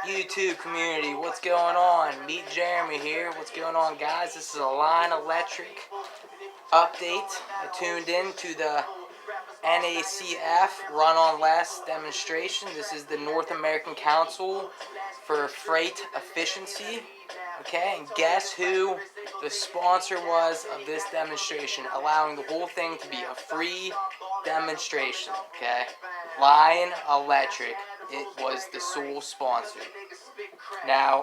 YouTube community, what's going on? Meet Jeremy here. What's going on, guys? This is a Line Electric update. I tuned in to the NACF Run On Less demonstration. This is the North American Council for Freight Efficiency. Okay, and guess who the sponsor was of this demonstration, allowing the whole thing to be a free demonstration. Okay, Line Electric, it was the sole sponsor. Now,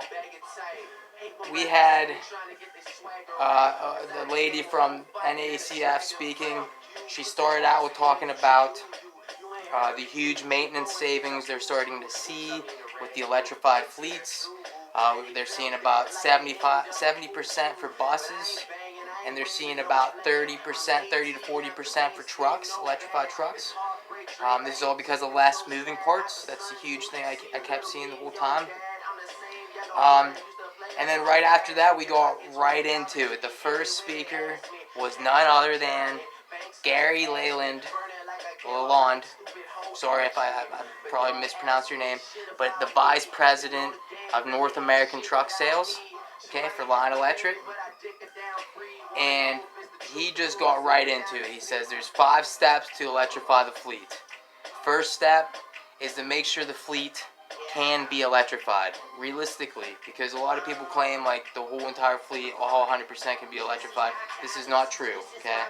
we had the lady from NACF speaking. She started out with talking about the huge maintenance savings they're starting to see with the electrified fleets. They're seeing about 70% for buses, and they're seeing about 30 to 40% for trucks, electrified trucks. This is all because of less moving parts. That's a huge thing I kept seeing the whole time. And then right after that, we go right into it. The first speaker was none other than Gary Lalonde. Sorry if I probably mispronounced your name, but the Vice President of North American Truck Sales, okay, for Line Electric. And he just got right into it. He says there's 5 steps to electrify the fleet. First step is to make sure the fleet can be electrified realistically, because a lot of people claim like the whole entire fleet, all 100% can be electrified. This is not true. Okay.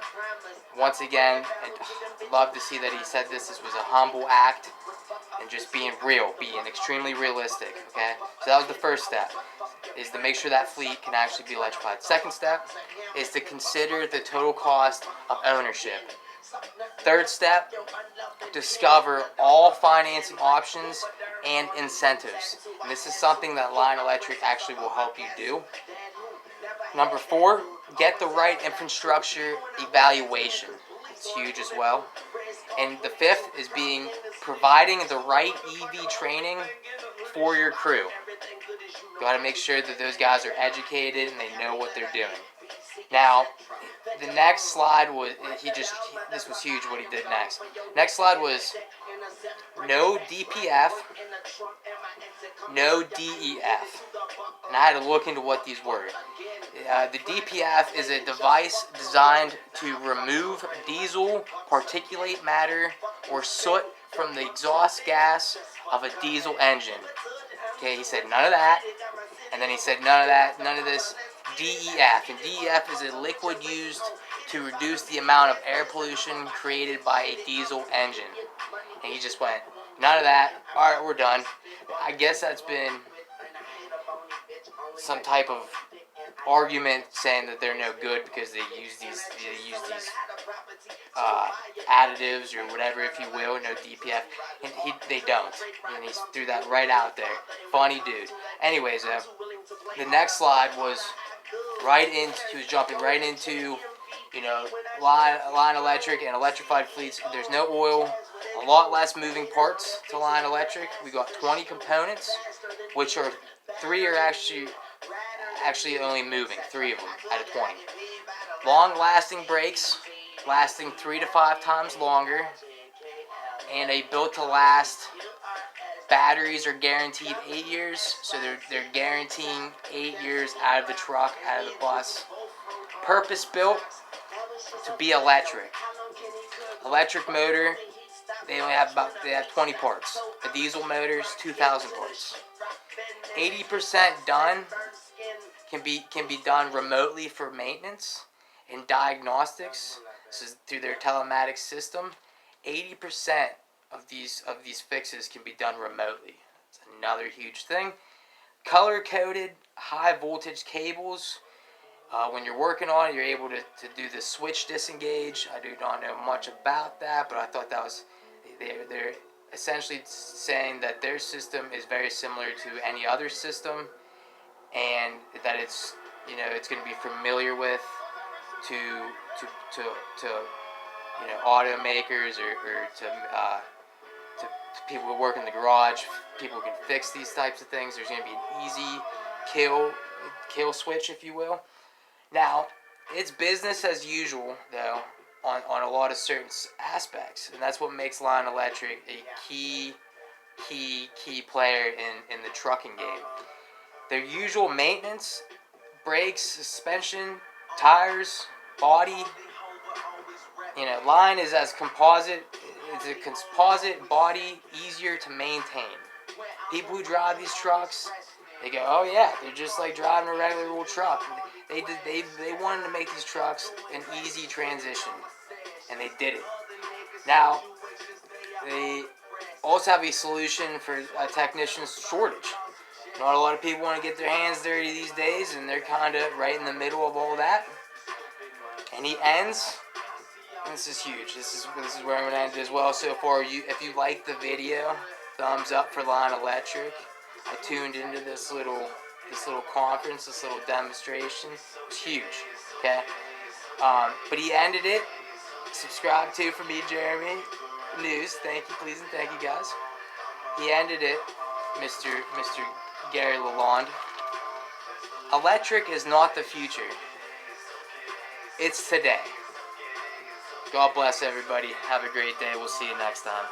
Once again, I'd love to see that he said this was a humble act and just being real, being extremely realistic. Okay. So that was the first step, is to make sure that fleet can actually be electrified. Second step is to consider the total cost of ownership. Third step, discover all financing options and incentives. And this is something that Line Electric actually will help you do. Number 4, get the right infrastructure evaluation. It's huge as well. And the 5th is providing the right EV training for your crew. You got to make sure that those guys are educated and they know what they're doing. Now, the next slide was, this was huge what he did next. Next slide was no DPF, no DEF. And I had to look into what these were. The DPF is a device designed to remove diesel, particulate matter, or soot from the exhaust gas of a diesel engine. Okay, he said none of that. And then he said none of this DEF. And DEF is a liquid used to reduce the amount of air pollution created by a diesel engine. And he just went, none of that. Alright, we're done. I guess that's been some type of argument saying that they're no good because they use these additives or whatever, if you will, no DPF, and they don't. And he threw that right out there. Funny dude. Anyways, the next slide was he was jumping right into, Line Electric and electrified fleets. There's no oil, a lot less moving parts to Line Electric. We got 20 components, which are 3 are actually only moving, 3 of them out of 20. Long-lasting brakes, lasting 3 to 5 times longer, and a built-to-last. Batteries are guaranteed 8 years, so they're guaranteeing 8 years out of the truck, out of the bus. Purpose-built to be electric. Electric motor, they have 20 parts. The diesel motor is 2,000 parts. 80% done can be done remotely for maintenance and diagnostics. This is through their telematics system. 80% of these fixes can be done remotely. It's another huge thing. Color-coded high voltage cables. When you're working on it, you're able to do the switch disengage. I do not know much about that, but I thought that was, they're essentially saying that their system is very similar to any other system, and that it's going to be familiar with to automakers or to people who work in the garage, people who can fix these types of things. There's going to be an easy kill switch, if you will. Now, it's business as usual, though, on a lot of certain aspects, and that's what makes Line Electric a key key player in the trucking game. Their usual maintenance: brakes, suspension, tires, body. Line is as composite. It's a composite body, easier to maintain. People who drive these trucks, they go, oh yeah, they're just like driving a regular old truck. They wanted to make these trucks an easy transition, and they did it. Now, they also have a solution for a technician's shortage. Not a lot of people want to get their hands dirty these days, and they're kind of right in the middle of all that. And he ends, and this is huge. This is where I'm going to end it as well. So far, if you like the video, thumbs up for Line Electric. I tuned into this little conference, this little demonstration. It was huge. Okay, but he ended it. Subscribe to for me, Jeremy News. Thank you, please, and thank you, guys. He ended it, Mr. Gary Lalonde. Electric is not the future. It's today. God bless everybody. Have a great day. We'll see you next time.